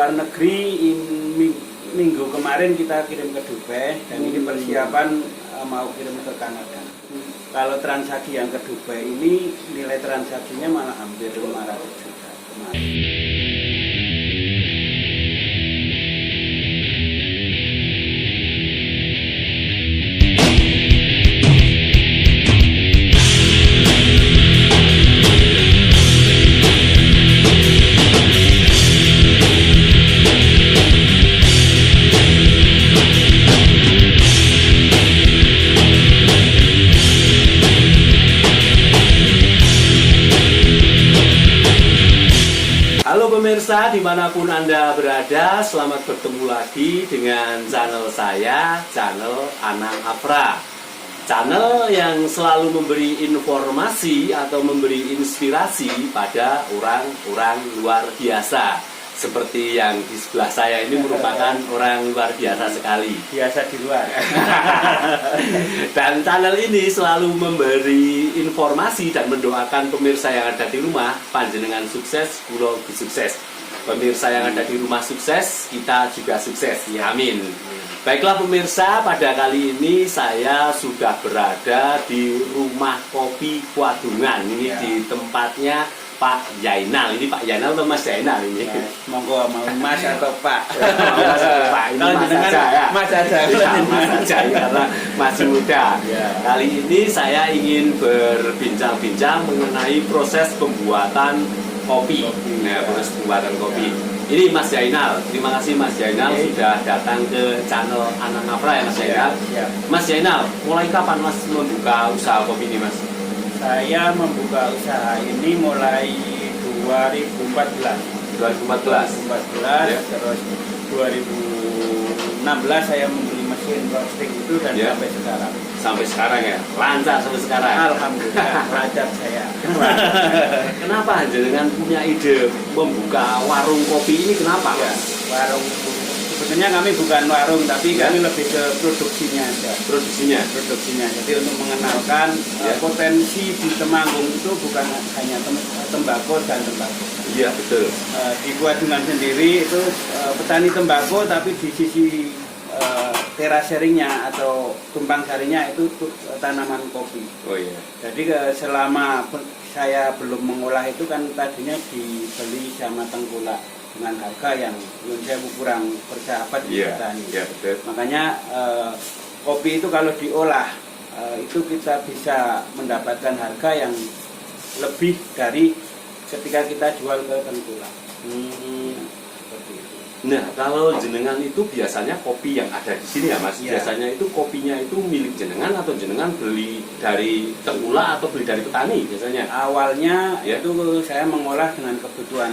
luar negeri. Minggu kemarin kita kirim ke Dubai dan ini persiapan mau kirim ke Kanada. Kalau transaksi yang ke Dubai ini nilai transaksinya malah hampir 500 juta kemarin. Pemirsa dimanapun Anda berada, selamat bertemu lagi dengan channel saya, channel Anang Afra. Channel yang selalu memberi informasi atau memberi inspirasi pada orang-orang luar biasa. Seperti yang di sebelah saya ini merupakan orang luar biasa sekali. Biasa di luar. Dan channel ini selalu memberi informasi dan mendoakan pemirsa yang ada di rumah, panjenengan sukses, kula sukses. Pemirsa yang ada di rumah sukses, kita juga sukses. Ya, amin. Baiklah pemirsa, pada kali ini saya sudah berada di rumah kopi Kwadungan. Ini di tempatnya Pak Zainal. Ini Pak Zainal atau Mas Zainal ini? Ya, monggo mau Mas atau Pak? Mas atau Pak? Ini Mas saja ya. Mas saja. Ya, Mas saja karena masih muda. Ya. Kali ini saya ingin berbincang-bincang mengenai proses pembuatan kopi. Nah, proses pembuatan kopi. Ini Mas Zainal. Terima kasih Mas Zainal sudah datang ke channel Anang Afra ya Mas Zainal. Ya. Mas Zainal, mulai kapan Mas membuka usaha kopi ini Mas? Saya membuka usaha ini mulai 2014. 2014. Ya. Terus 2016 saya membeli mesin roasting itu dan Ya. sampai sekarang. Sampai sekarang ya, lancar sampai sekarang. Alhamdulillah lancar saya. Kenapa jenengan punya ide membuka warung kopi ini? Kenapa? Ya, warung. Sebenarnya kami bukan warung, tapi kami lebih ke produksinya aja. Produksinya. Jadi untuk mengenalkan potensi di Temanggung itu bukan hanya tembakau dan tembakau. Iya betul. Di Kwadungan sendiri itu petani tembakau, tapi di sisi terasering-nya atau tumpang sarinya itu tanaman kopi. Oh iya. Jadi selama saya belum mengolah itu kan tadinya dibeli sama tengkulak dengan harga yang menurut saya kurang bersahabat di petani. Iya betul. Makanya kopi itu kalau diolah itu kita bisa mendapatkan harga yang lebih dari ketika kita jual ke tengkulak. Seperti itu. Nah, kalau jenengan itu biasanya kopi yang ada di sini ya Mas, biasanya itu kopinya itu milik jenengan atau jenengan beli dari tengkulak atau beli dari petani biasanya? Awalnya itu saya mengolah dengan kebutuhan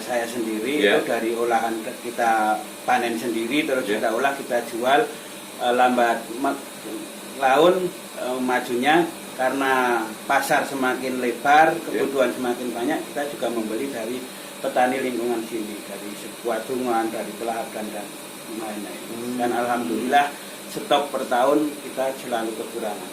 saya sendiri, itu dari olahan kita panen sendiri, terus kita olah, kita jual. Lambat laun majunya karena pasar semakin lebar, kebutuhan semakin banyak, kita juga membeli dari petani lingkungan sini, dari Kwadungan, dari Pelahagan dan lain-lain. Dan alhamdulillah stok per tahun kita selalu kekurangan.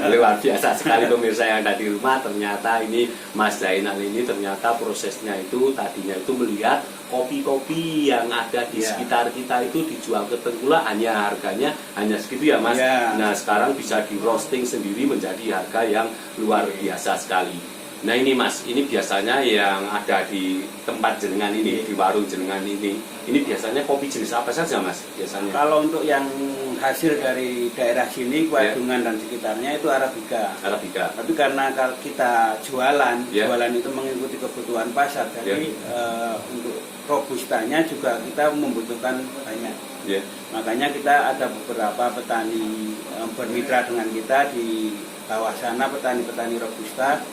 Luar biasa sekali pemirsa yang ada di rumah. Ternyata ini Mas Zainal ini ternyata prosesnya itu tadinya itu melihat kopi-kopi yang ada di sekitar kita itu dijual ke tengkulak hanya harganya hanya segitu ya Mas. Nah sekarang bisa di roasting sendiri menjadi harga yang luar biasa sekali. Nah ini Mas, ini biasanya yang ada di tempat jenengan ini, di warung jenengan ini biasanya kopi jenis apa saja Mas biasanya? Kalau untuk yang hasil dari daerah sini, Kwadungan dan sekitarnya itu Arabica. Tapi karena kalau kita jualan itu mengikuti kebutuhan pasar, jadi untuk robustanya juga kita membutuhkan banyak. Makanya kita ada beberapa petani bermitra dengan kita di bawah sana, petani-petani robusta.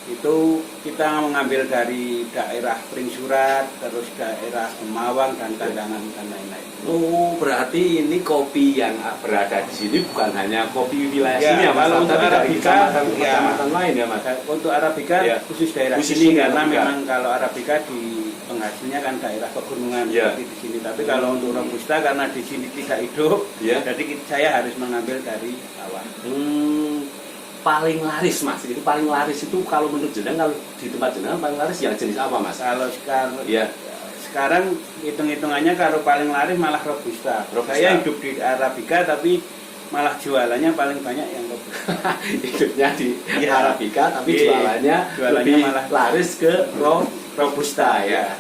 Itu kita mengambil dari daerah Pringsurat, terus daerah Kemawang dan Kandangan dan lain-lain. Oh, berarti ini kopi yang berada di sini bukan hanya kopi wilayah sini ya Mas, tapi dari kecamatan lain ya Mas. Untuk Arabica khusus daerah sini karena memang kalau Arabica di penghasilnya kan daerah pegunungan seperti di sini. Tapi kalau untuk robusta karena di sini tidak hidup, jadi saya harus mengambil dari bawah. Paling laris Mas, itu paling laris itu kalau menurut jenengan, kalau di tempat jenengan paling laris yang jenis apa Mas? Kalau sekarang hitung-hitungannya kalau paling laris malah Robusta. Saya hidup di Arabica tapi malah jualannya paling banyak yang Robusta. Hidupnya di Arabica tapi jualannya lebih malah laris ke Robusta ya.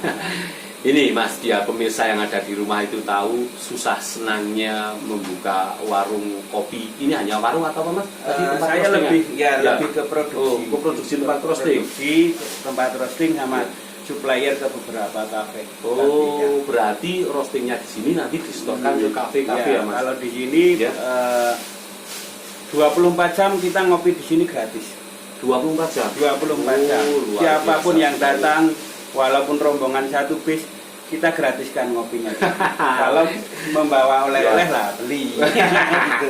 Ini Mas, dia pemirsa yang ada di rumah itu tahu susah senangnya membuka warung kopi. Ini hanya warung atau apa Mas? Saya lebih lebih ke produksi. Ke produksi tempat roasting. Tempat roasting sama supplier ke beberapa kafe. Oh, berarti roastingnya di sini nanti disetorkan ke kafe-kafe ya Mas? Kalau di sini 24 jam kita ngopi di sini gratis. 24 jam? 24 jam. Siapapun yang datang, walaupun rombongan satu bis, kita gratiskan ngopinya. Kalau membawa oleh-oleh lah beli. Gitu.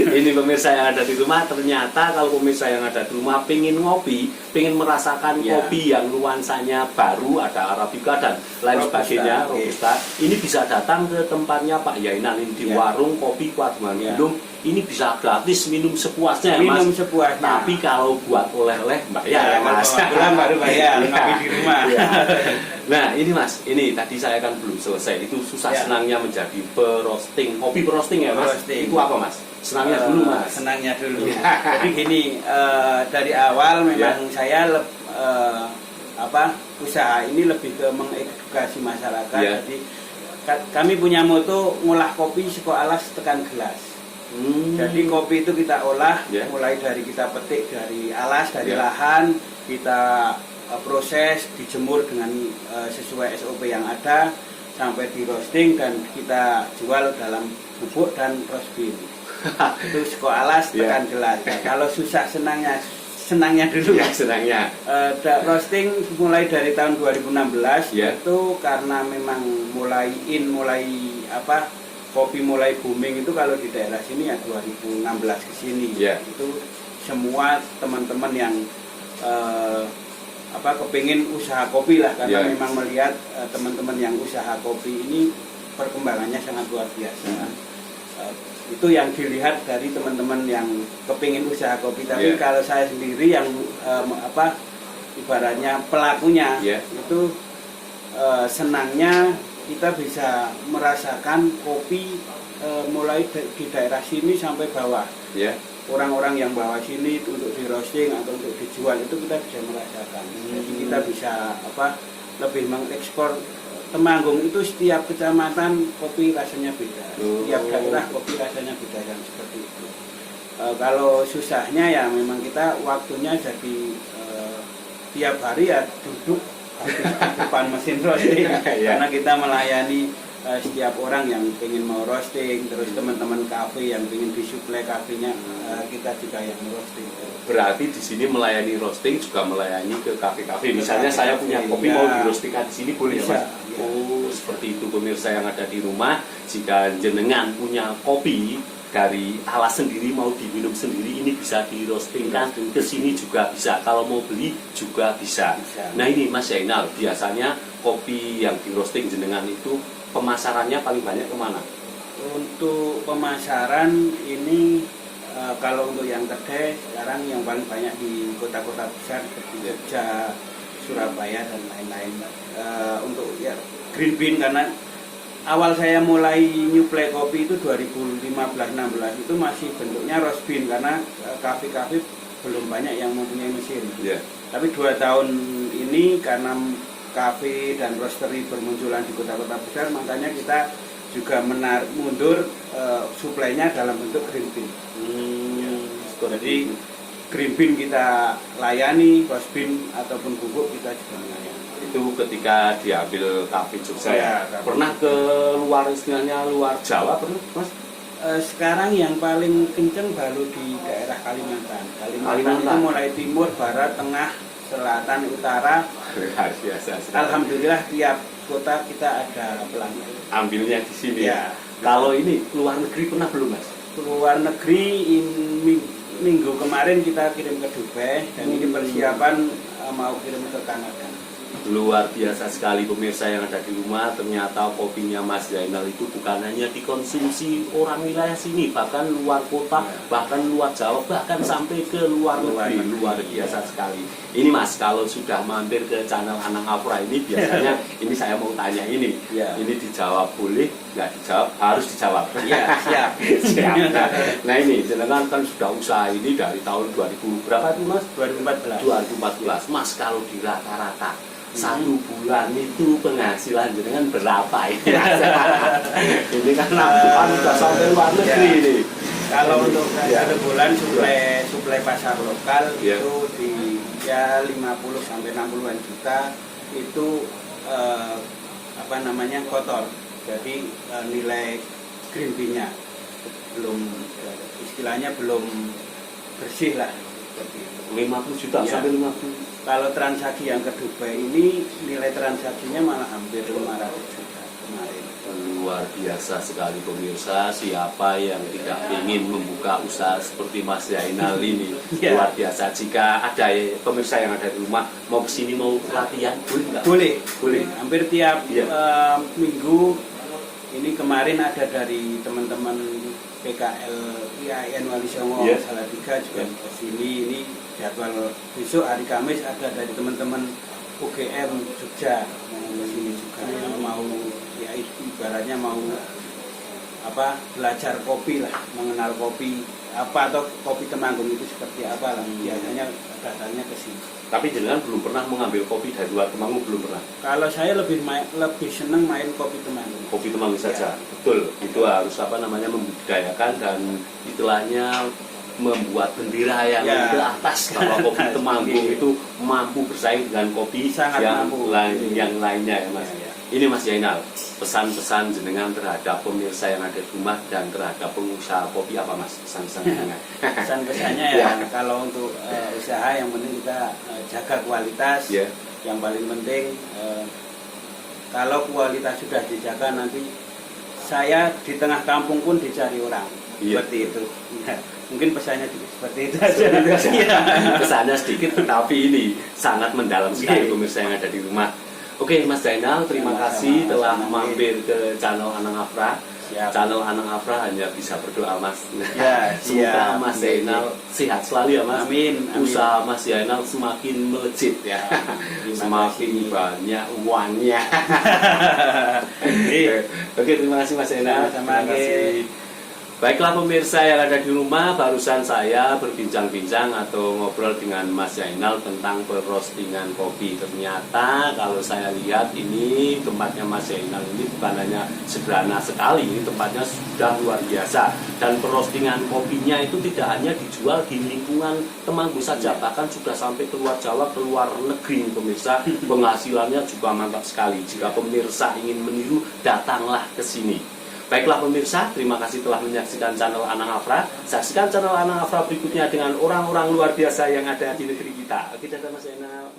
Ini pemirsa yang ada di rumah, ternyata kalau pemirsa yang ada di rumah pengen ngopi, pengen merasakan kopi yang nuansanya baru, ada Arabica dan lain sebagainya, Robusta, ini bisa datang ke tempatnya Pak Yainal ini di warung kopi Kuadungan Gunung. Ini bisa gratis minum sepuasnya Mas. Minum sepuasnya. Tapi kalau buat oleh-oleh bayar ya Mas. Pulang baru bayar, ngopi di rumah. Nah ini Mas, ini tadi saya kan belum selesai. Itu susah senangnya menjadi perosting, kopi perosting ya Mas. Itu apa Mas? Senangnya dulu Mas. Senangnya dulu. Jadi gini, dari awal memang saya usaha ini lebih ke mengedukasi masyarakat. Jadi kami punya moto ngolah kopi seko alas tekan gelas. Jadi kopi itu kita olah mulai dari kita petik dari alas, dari lahan, kita proses, dijemur dengan sesuai SOP yang ada sampai di roasting dan kita jual dalam bubuk dan roast bean. Itu seko alas tekan gelas. Kalau susah senangnya dulu senangnya. Roasting mulai dari tahun 2016 itu karena memang kopi mulai booming itu kalau di daerah sini ya 2016 ke sini. Itu semua teman-teman yang kepingin usaha kopi lah karena memang melihat teman-teman yang usaha kopi ini perkembangannya sangat luar biasa. Itu yang dilihat dari teman-teman yang kepingin usaha kopi. Tapi kalau saya sendiri yang ibaratnya pelakunya itu senangnya kita bisa merasakan kopi mulai di daerah sini sampai bawah. Orang-orang yang bawa sini untuk di roasting atau untuk dijual itu kita bisa merasakan. Jadi kita bisa lebih mengekspor. Temanggung itu setiap kecamatan kopi rasanya beda. Setiap daerah kopi rasanya beda yang seperti itu. Kalau susahnya ya memang kita waktunya jadi tiap hari ya duduk di depan mesin roasting karena kita melayani setiap orang yang ingin mau roasting, terus teman-teman kafe yang ingin disuplai kafenya, kita juga yang roasting. Berarti di sini melayani roasting juga melayani ke kafe-kafe. Misalnya saya punya kopi mau di roastingkan di sini boleh ya Mas? Oh, seperti itu pemirsa yang ada di rumah. Jika jenengan punya kopi dari alas sendiri mau diminum sendiri, ini bisa di roastingkan ke sini juga bisa. Kalau mau beli juga bisa. Nah ini Mas Yainal, biasanya kopi yang di roasting jenengan itu pemasarannya paling banyak kemana? Untuk pemasaran ini kalau untuk yang kedai sekarang yang paling banyak di kota-kota besar seperti Jogja, Surabaya dan lain-lain. Untuk green bean karena awal saya mulai nyuplai kopi itu 2015-16 itu masih bentuknya roast bean karena kafe-kafe belum banyak yang mempunyai mesin. Tapi 2 tahun ini karena kafe dan roastery bermunculan di kota-kota besar, makanya kita juga mundur suplainya dalam bentuk green bean. Jadi green bean kita layani, roast bean ataupun bubuk kita juga melayani. Itu ketika diambil kafe Jogja pernah ke luar, istilahnya luar Jawa pernah Mas? Sekarang yang paling kenceng baru di daerah Kalimantan itu mulai timur, barat, tengah, selatan, utara. Alhamdulillah tiap kota kita ada pelanggan. Ambilnya di sini Kalau ini luar negeri pernah belum Mas? Luar negeri minggu kemarin kita kirim ke Dubai dan ini persiapan mau kirim ke Kanada. Luar biasa sekali pemirsa yang ada di rumah. Ternyata kopinya Mas Zainal itu bukan hanya dikonsumsi orang wilayah sini, bahkan luar kota, bahkan luar Jawa, bahkan sampai ke luar negeri. Luar biasa sekali. Ini Mas, kalau sudah mampir ke channel Anang Afra ini biasanya ini saya mau tanya ini. Ini dijawab boleh, nggak dijawab harus dijawab. Iya, siap. Siap. Nah ini jenengan kan sudah usaha ini dari tahun 2000 berapa tuh Mas? 2014. 2014. Mas, kalau di rata-rata satu bulan itu penghasilan jenengan berapa ini? Ini kan udah sampai luar negeri ini. Kalau untuk satu bulan suplai pasar lokal itu di 50 sampai 60-an juta itu kotor. Jadi nilai green tea-nya belum, istilahnya belum bersih lah. 50 juta sampai 50. Kalau transaksi yang ke Dubai ini nilai transaksinya malah hampir 500 juta kemarin. Luar biasa sekali pemirsa. Siapa yang tidak ingin membuka usaha seperti Mas Zainal ini? Luar biasa. Jika ada pemirsa yang ada di rumah mau kesini mau latihan, boleh nggak? Boleh. Hampir tiap minggu. Ini kemarin ada dari teman-teman PKL IAIN Wali Songo Salatiga juga ke sini. Ini jadwal besok hari Kamis ada dari teman-teman UGM Jogja yang ke sini juga yang mau ibaratnya mau belajar kopi lah, mengenal kopi atau kopi Temanggung itu seperti apa lah, biasanya datangnya ke sini. Tapi jenengan belum pernah mengambil kopi dari luar Temanggung, belum pernah? Kalau saya lebih senang main kopi Temanggung. Kopi Temanggung saja, betul. Itu harus membudidayakan dan istilahnya membuat bendera yang ke atas bahwa kopi Temanggung itu mampu bersaing dengan kopi yang lainnya ya Mas. Ini Mas Zainal, pesan-pesan jenengan terhadap pemirsa yang ada di rumah dan terhadap pengusaha kopi apa Mas? Pesan-pesan jenengan. Pesan-pesannya kalau untuk usaha yang penting kita jaga kualitas. Yang paling penting kalau kualitas sudah dijaga nanti saya di tengah kampung pun dicari orang. Seperti itu. Mungkin pesannya seperti itu aja. Pesannya sedikit tapi ini sangat mendalam sekali pemirsa yang ada di rumah. Oke Mas Zainal, terima kasih telah mampir ke channel Anang Afra. Channel Anang Afra hanya bisa berdoa Mas. Semoga Mas Zainal sehat selalu ya Mas. Amin. Usaha Mas Zainal semakin melejit ya. Semakin banyak uangnya. Oke, terima kasih Mas Zainal. Terima kasih. Baiklah pemirsa yang ada di rumah, barusan saya berbincang-bincang atau ngobrol dengan Mas Zainal tentang perostingan kopi. Ternyata kalau saya lihat ini tempatnya Mas Zainal ini bukan hanya sederhana sekali, ini tempatnya sudah luar biasa. Dan perostingan kopinya itu tidak hanya dijual di lingkungan Temanggung saja, bahkan sudah sampai keluar Jawa, keluar negeri pemirsa. Penghasilannya juga mantap sekali. Jika pemirsa ingin meniru, datanglah ke sini. Baiklah pemirsa, terima kasih telah menyaksikan channel Anang Afra. Saksikan channel Anang Afra berikutnya dengan orang-orang luar biasa yang ada di negeri kita. Oke, dadah Mas Zainal.